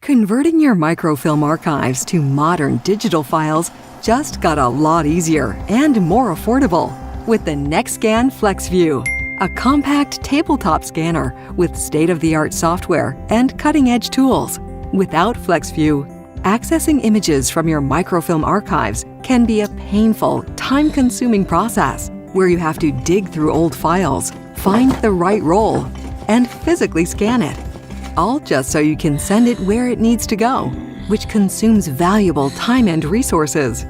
Converting your microfilm archives to modern digital files just got a lot easier and more affordable with the nextScan FlexView, a compact tabletop scanner with state-of-the-art software and cutting-edge tools. Without FlexView, accessing images from your microfilm archives can be a painful, time-consuming process where you have to dig through old files, find the right roll, and physically scan it, all just so you can send it where it needs to go, which consumes valuable time and resources.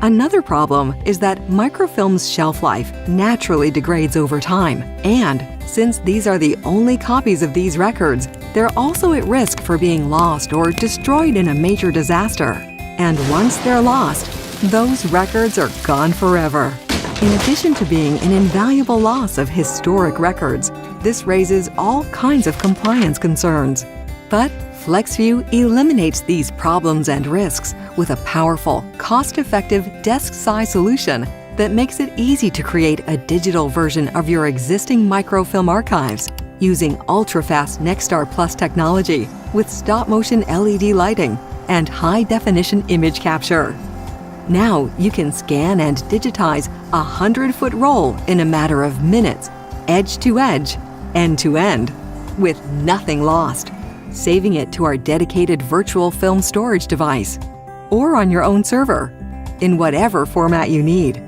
Another problem is that microfilm's shelf life naturally degrades over time, and since these are the only copies of these records, they're also at risk for being lost or destroyed in a major disaster. And once they're lost, those records are gone forever. In addition to being an invaluable loss of historic records, this raises all kinds of compliance concerns. But FlexView eliminates these problems and risks with a powerful, cost-effective desk-size solution that makes it easy to create a digital version of your existing microfilm archives using ultra-fast Nexstar Plus technology with stop-motion LED lighting and high-definition image capture. Now you can scan and digitize a 100-foot roll in a matter of minutes, edge to edge, end to end, with nothing lost, saving it to our dedicated virtual film storage device or on your own server, in whatever format you need,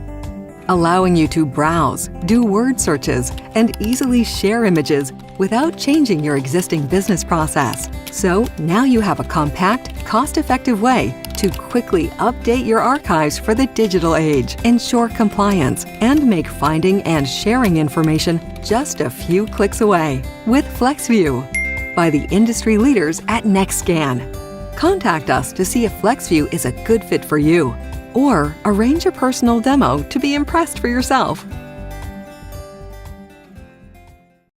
allowing you to browse, do word searches, and easily share images without changing your existing business process. So now you have a compact, cost-effective way to quickly update your archives for the digital age, ensure compliance, and make finding and sharing information just a few clicks away with FlexView by the industry leaders at nextScan. Contact us to see if FlexView is a good fit for you, or arrange a personal demo to be impressed for yourself.